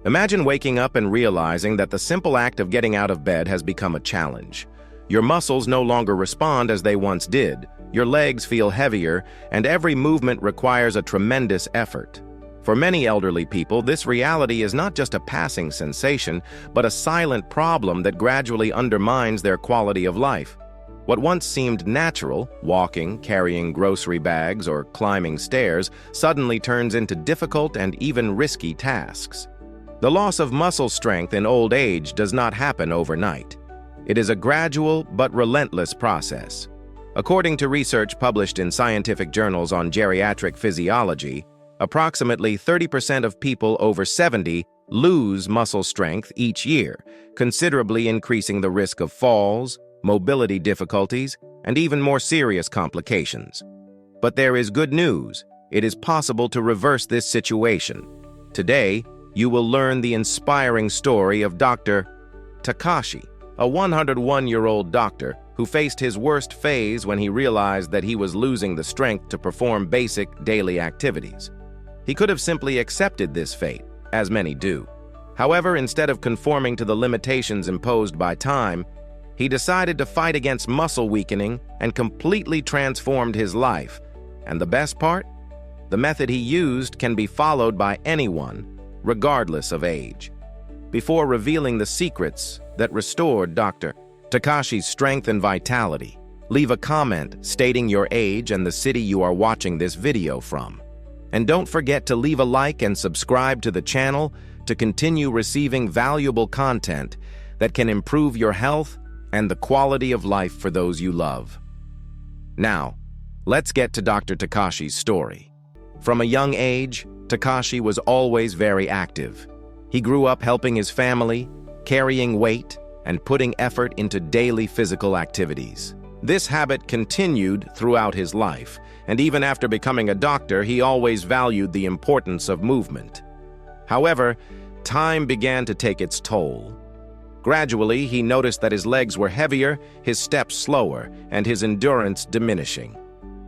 Imagine waking up and realizing that the simple act of getting out of bed has become a challenge. Your muscles no longer respond as they once did, your legs feel heavier, and every movement requires a tremendous effort. For many elderly people, this reality is not just a passing sensation, but a silent problem that gradually undermines their quality of life. What once seemed natural, walking, carrying grocery bags, or climbing stairs, suddenly turns into difficult and even risky tasks. The loss of muscle strength in old age does not happen overnight. It is a gradual but relentless process. According to research published in scientific journals on geriatric physiology, approximately 30% of people over 70 lose muscle strength each year, considerably increasing the risk of falls, mobility difficulties, and even more serious complications. But there is good news. It is possible to reverse this situation. Today, you will learn the inspiring story of Dr. Takashi, a 101-year-old doctor who faced his worst phase when he realized that he was losing the strength to perform basic daily activities. He could have simply accepted this fate, as many do. However, instead of conforming to the limitations imposed by time, he decided to fight against muscle weakening and completely transformed his life. And the best part? The method he used can be followed by anyone, regardless of age. Before revealing the secrets that restored Dr. Takashi's strength and vitality, leave a comment stating your age and the city you are watching this video from. And don't forget to leave a like and subscribe to the channel to continue receiving valuable content that can improve your health and the quality of life for those you love. Now, let's get to Dr. Takashi's story. From a young age, Takashi was always very active. He grew up helping his family, carrying weight, and putting effort into daily physical activities. This habit continued throughout his life, and even after becoming a doctor, he always valued the importance of movement. However, time began to take its toll. Gradually, he noticed that his legs were heavier, his steps slower, and his endurance diminishing.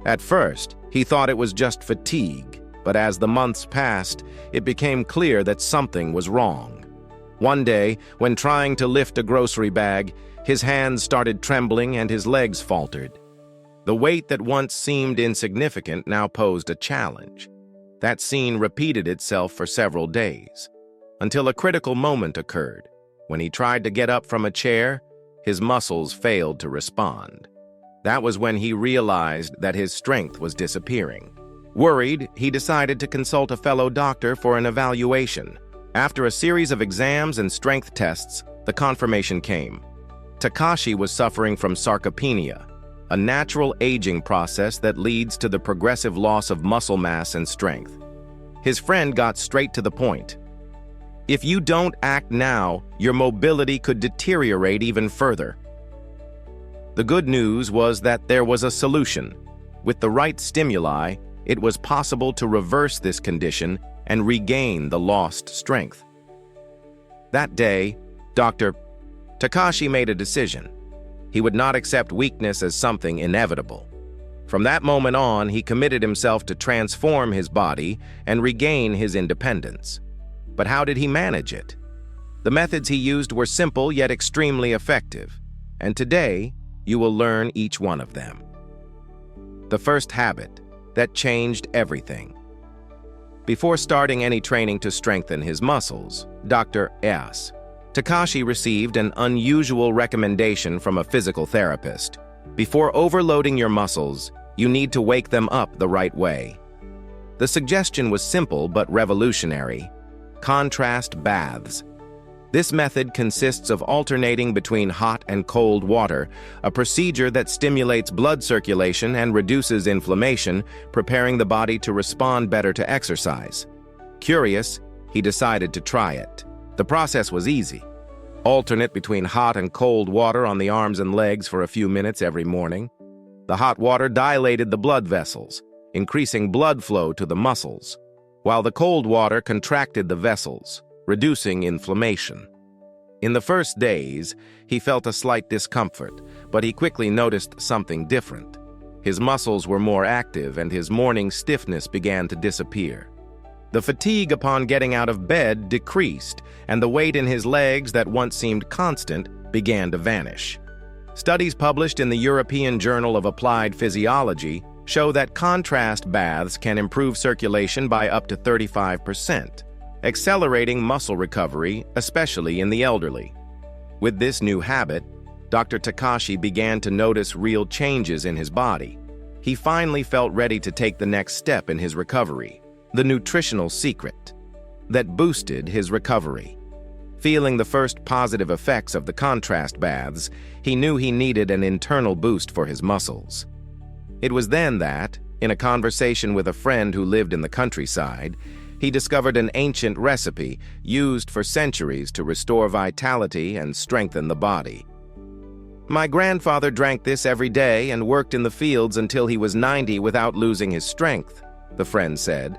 At first, he thought it was just fatigue, but as the months passed, it became clear that something was wrong. One day, when trying to lift a grocery bag, his hands started trembling and his legs faltered. The weight that once seemed insignificant now posed a challenge. That scene repeated itself for several days, until a critical moment occurred. When he tried to get up from a chair, his muscles failed to respond. That was when he realized that his strength was disappearing. Worried, he decided to consult a fellow doctor for an evaluation. After a series of exams and strength tests, the confirmation came. Takashi was suffering from sarcopenia, a natural aging process that leads to the progressive loss of muscle mass and strength. His friend got straight to the point. If you don't act now, your mobility could deteriorate even further. The good news was that there was a solution. With the right stimuli, it was possible to reverse this condition and regain the lost strength. That day, Dr. Takashi made a decision. He would not accept weakness as something inevitable. From that moment on, he committed himself to transform his body and regain his independence. But how did he manage it? The methods he used were simple yet extremely effective, and today you will learn each one of them. The first habit that changed everything. Before starting any training to strengthen his muscles, Dr. Takashi received an unusual recommendation from a physical therapist. Before overloading your muscles, you need to wake them up the right way. The suggestion was simple but revolutionary. Contrast baths. This method consists of alternating between hot and cold water, a procedure that stimulates blood circulation and reduces inflammation, preparing the body to respond better to exercise. Curious, he decided to try it. The process was easy. Alternate between hot and cold water on the arms and legs for a few minutes every morning. The hot water dilated the blood vessels, increasing blood flow to the muscles, while the cold water contracted the vessels, reducing inflammation. In the first days, he felt a slight discomfort, but he quickly noticed something different. His muscles were more active and his morning stiffness began to disappear. The fatigue upon getting out of bed decreased, and the weight in his legs that once seemed constant began to vanish. Studies published in the European Journal of Applied Physiology show that contrast baths can improve circulation by up to 35%, accelerating muscle recovery, especially in the elderly. With this new habit, Dr. Takashi began to notice real changes in his body. He finally felt ready to take the next step in his recovery, the nutritional secret that boosted his recovery. Feeling the first positive effects of the contrast baths, he knew he needed an internal boost for his muscles. It was then that, in a conversation with a friend who lived in the countryside, he discovered an ancient recipe used for centuries to restore vitality and strengthen the body. "My grandfather drank this every day and worked in the fields until he was 90 without losing his strength," the friend said.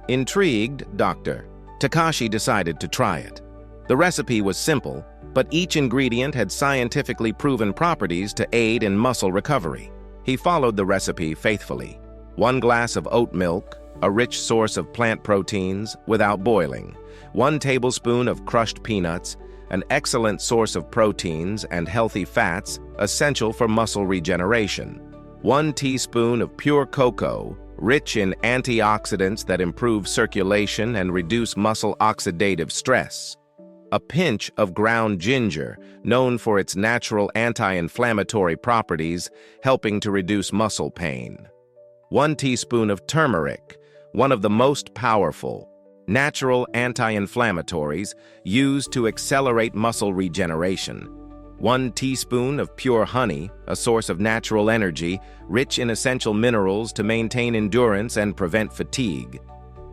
Intrigued, Dr. Takashi decided to try it. The recipe was simple, but each ingredient had scientifically proven properties to aid in muscle recovery. He followed the recipe faithfully. 1 glass of oat milk, a rich source of plant proteins without boiling. 1 tablespoon of crushed peanuts, an excellent source of proteins and healthy fats essential for muscle regeneration. 1 teaspoon of pure cocoa, rich in antioxidants that improve circulation and reduce muscle oxidative stress. A pinch of ground ginger, known for its natural anti-inflammatory properties, helping to reduce muscle pain. 1 teaspoon of turmeric, one of the most powerful natural anti-inflammatories used to accelerate muscle regeneration. 1 teaspoon of pure honey, a source of natural energy, rich in essential minerals to maintain endurance and prevent fatigue.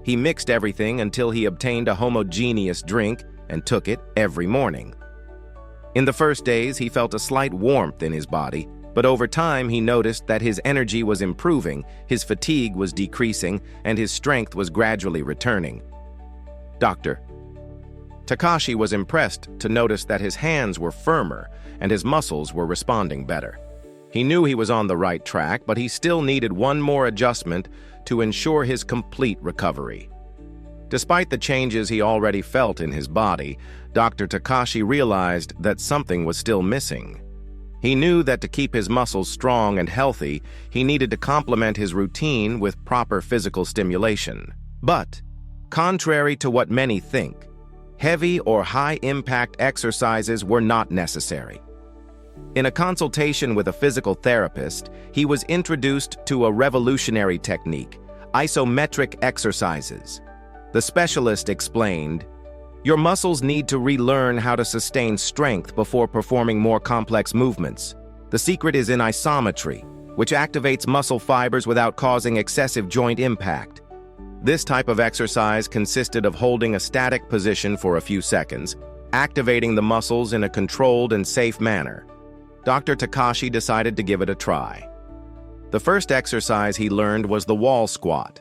He mixed everything until he obtained a homogeneous drink and took it every morning. In the first days, he felt a slight warmth in his body, but over time he noticed that his energy was improving, his fatigue was decreasing, and his strength was gradually returning. Dr. Takashi was impressed to notice that his hands were firmer and his muscles were responding better. He knew he was on the right track, but he still needed one more adjustment to ensure his complete recovery. Despite the changes he already felt in his body, Dr. Takashi realized that something was still missing. He knew that to keep his muscles strong and healthy, he needed to complement his routine with proper physical stimulation. But, contrary to what many think, heavy or high-impact exercises were not necessary. In a consultation with a physical therapist, he was introduced to a revolutionary technique, isometric exercises. The specialist explained, "Your muscles need to relearn how to sustain strength before performing more complex movements. The secret is in isometry, which activates muscle fibers without causing excessive joint impact." This type of exercise consisted of holding a static position for a few seconds, activating the muscles in a controlled and safe manner. Dr. Takashi decided to give it a try. The first exercise he learned was the wall squat.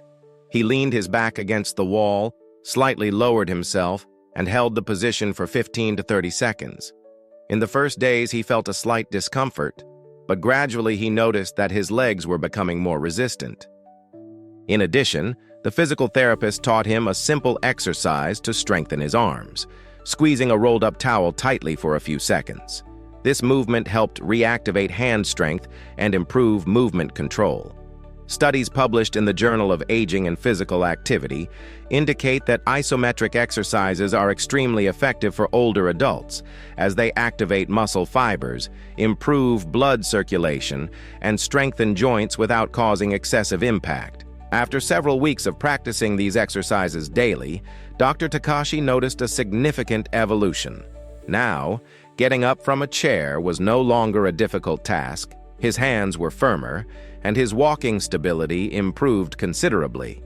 He leaned his back against the wall, slightly lowered himself, and held the position for 15 to 30 seconds. In the first days, he felt a slight discomfort, but gradually he noticed that his legs were becoming more resistant. In addition, the physical therapist taught him a simple exercise to strengthen his arms, squeezing a rolled-up towel tightly for a few seconds. This movement helped reactivate hand strength and improve movement control. Studies published in the Journal of Aging and Physical Activity indicate that isometric exercises are extremely effective for older adults, as they activate muscle fibers, improve blood circulation, and strengthen joints without causing excessive impact. After several weeks of practicing these exercises daily, Dr. Takashi noticed a significant evolution. Now, getting up from a chair was no longer a difficult task, his hands were firmer, and his walking stability improved considerably.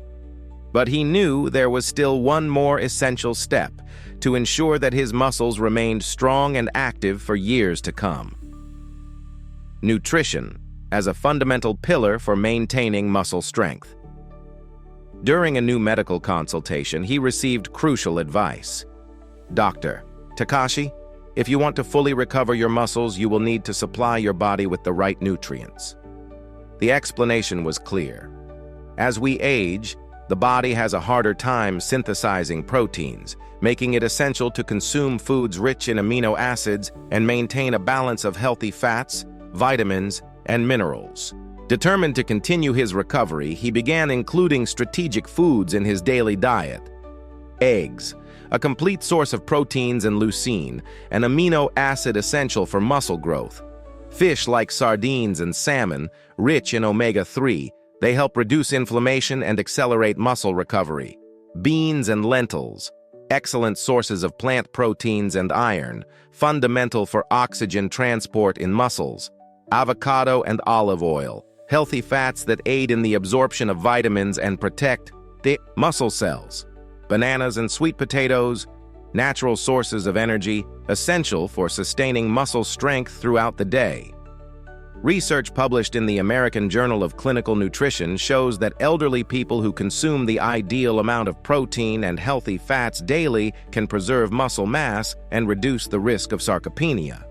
But he knew there was still one more essential step to ensure that his muscles remained strong and active for years to come. Nutrition as a fundamental pillar for maintaining muscle strength. During a new medical consultation, he received crucial advice. "Dr. Takashi, if you want to fully recover your muscles, you will need to supply your body with the right nutrients." The explanation was clear. As we age, the body has a harder time synthesizing proteins, making it essential to consume foods rich in amino acids and maintain a balance of healthy fats, vitamins, and minerals. Determined to continue his recovery, he began including strategic foods in his daily diet. Eggs, a complete source of proteins and leucine, an amino acid essential for muscle growth. Fish like sardines and salmon, rich in omega-3, they help reduce inflammation and accelerate muscle recovery. Beans and lentils, excellent sources of plant proteins and iron, fundamental for oxygen transport in muscles. Avocado and olive oil, healthy fats that aid in the absorption of vitamins and protect the muscle cells. Bananas and sweet potatoes, natural sources of energy, essential for sustaining muscle strength throughout the day. Research published in the American Journal of Clinical Nutrition shows that elderly people who consume the ideal amount of protein and healthy fats daily can preserve muscle mass and reduce the risk of sarcopenia.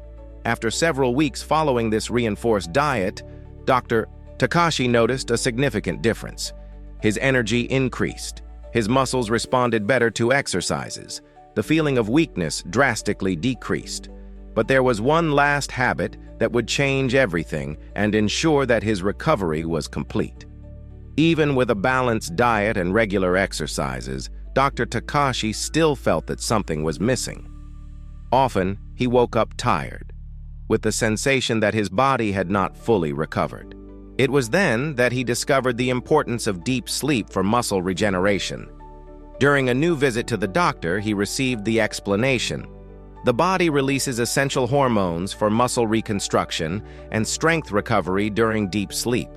After several weeks following this reinforced diet, Dr. Takashi noticed a significant difference. His energy increased. His muscles responded better to exercises. The feeling of weakness drastically decreased. But there was one last habit that would change everything and ensure that his recovery was complete. Even with a balanced diet and regular exercises, Dr. Takashi still felt that something was missing. Often, he woke up tired, with the sensation that his body had not fully recovered. It was then that he discovered the importance of deep sleep for muscle regeneration. During a new visit to the doctor, he received the explanation. The body releases essential hormones for muscle reconstruction and strength recovery during deep sleep.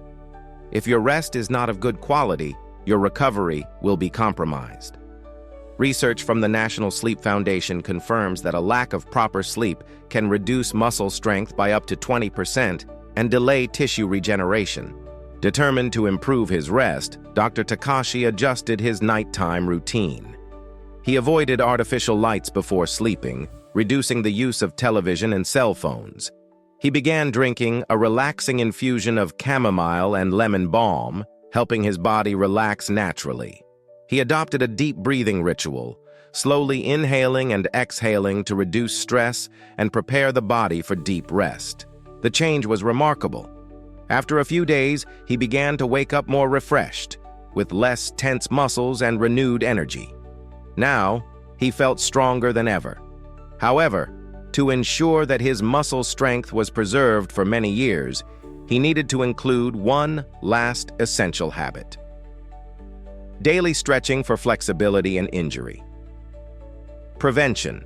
If your rest is not of good quality, your recovery will be compromised. Research from the National Sleep Foundation confirms that a lack of proper sleep can reduce muscle strength by up to 20% and delay tissue regeneration. Determined to improve his rest, Dr. Takashi adjusted his nighttime routine. He avoided artificial lights before sleeping, reducing the use of television and cell phones. He began drinking a relaxing infusion of chamomile and lemon balm, helping his body relax naturally. He adopted a deep breathing ritual, slowly inhaling and exhaling to reduce stress and prepare the body for deep rest. The change was remarkable. After a few days, he began to wake up more refreshed, with less tense muscles and renewed energy. Now, he felt stronger than ever. However, to ensure that his muscle strength was preserved for many years, he needed to include one last essential habit: daily stretching for flexibility and injury. Prevention.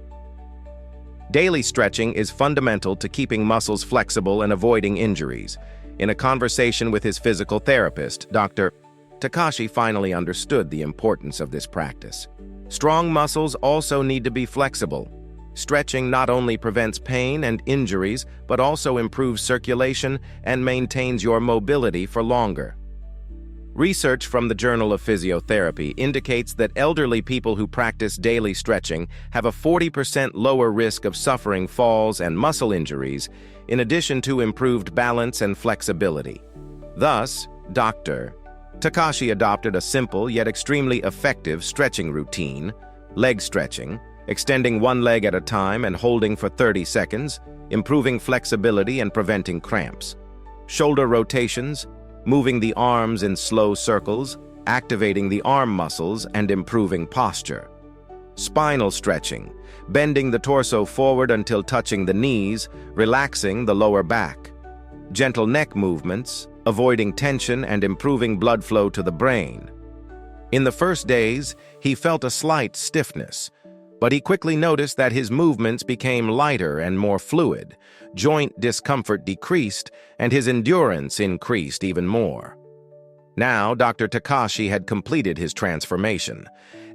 Daily stretching is fundamental to keeping muscles flexible and avoiding injuries. In a conversation with his physical therapist, Dr. Takashi finally understood the importance of this practice. Strong muscles also need to be flexible. Stretching not only prevents pain and injuries, but also improves circulation and maintains your mobility for longer. Research from the Journal of Physiotherapy indicates that elderly people who practice daily stretching have a 40% lower risk of suffering falls and muscle injuries, in addition to improved balance and flexibility. Thus, Dr. Takashi adopted a simple yet extremely effective stretching routine: leg stretching, extending one leg at a time and holding for 30 seconds, improving flexibility and preventing cramps; shoulder rotations, moving the arms in slow circles, activating the arm muscles and improving posture; spinal stretching, bending the torso forward until touching the knees, relaxing the lower back; gentle neck movements, avoiding tension and improving blood flow to the brain. In the first days, he felt a slight stiffness, but he quickly noticed that his movements became lighter and more fluid, joint discomfort decreased, and his endurance increased even more. Now, Dr. Takashi had completed his transformation.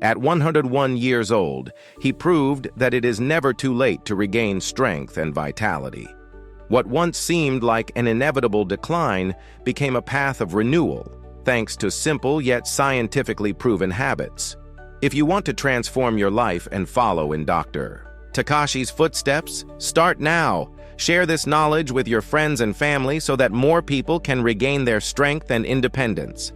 At 101 years old, he proved that it is never too late to regain strength and vitality. What once seemed like an inevitable decline became a path of renewal, thanks to simple yet scientifically proven habits. If you want to transform your life and follow in Dr. Takashi's footsteps, start now. Share this knowledge with your friends and family so that more people can regain their strength and independence.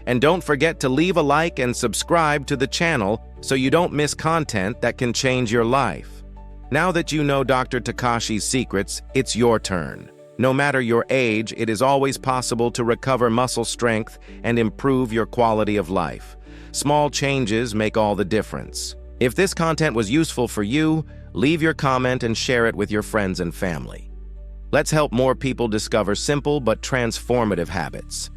And don't forget to leave a like and subscribe to the channel so you don't miss content that can change your life. Now that you know Dr. Takashi's secrets, it's your turn. No matter your age, it is always possible to recover muscle strength and improve your quality of life. Small changes make all the difference. If this content was useful for you, leave your comment and share it with your friends and family. Let's help more people discover simple but transformative habits.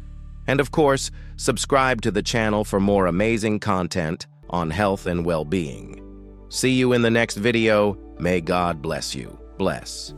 And of course, subscribe to the channel for more amazing content on health and well-being. See you in the next video. May God bless you. Bless.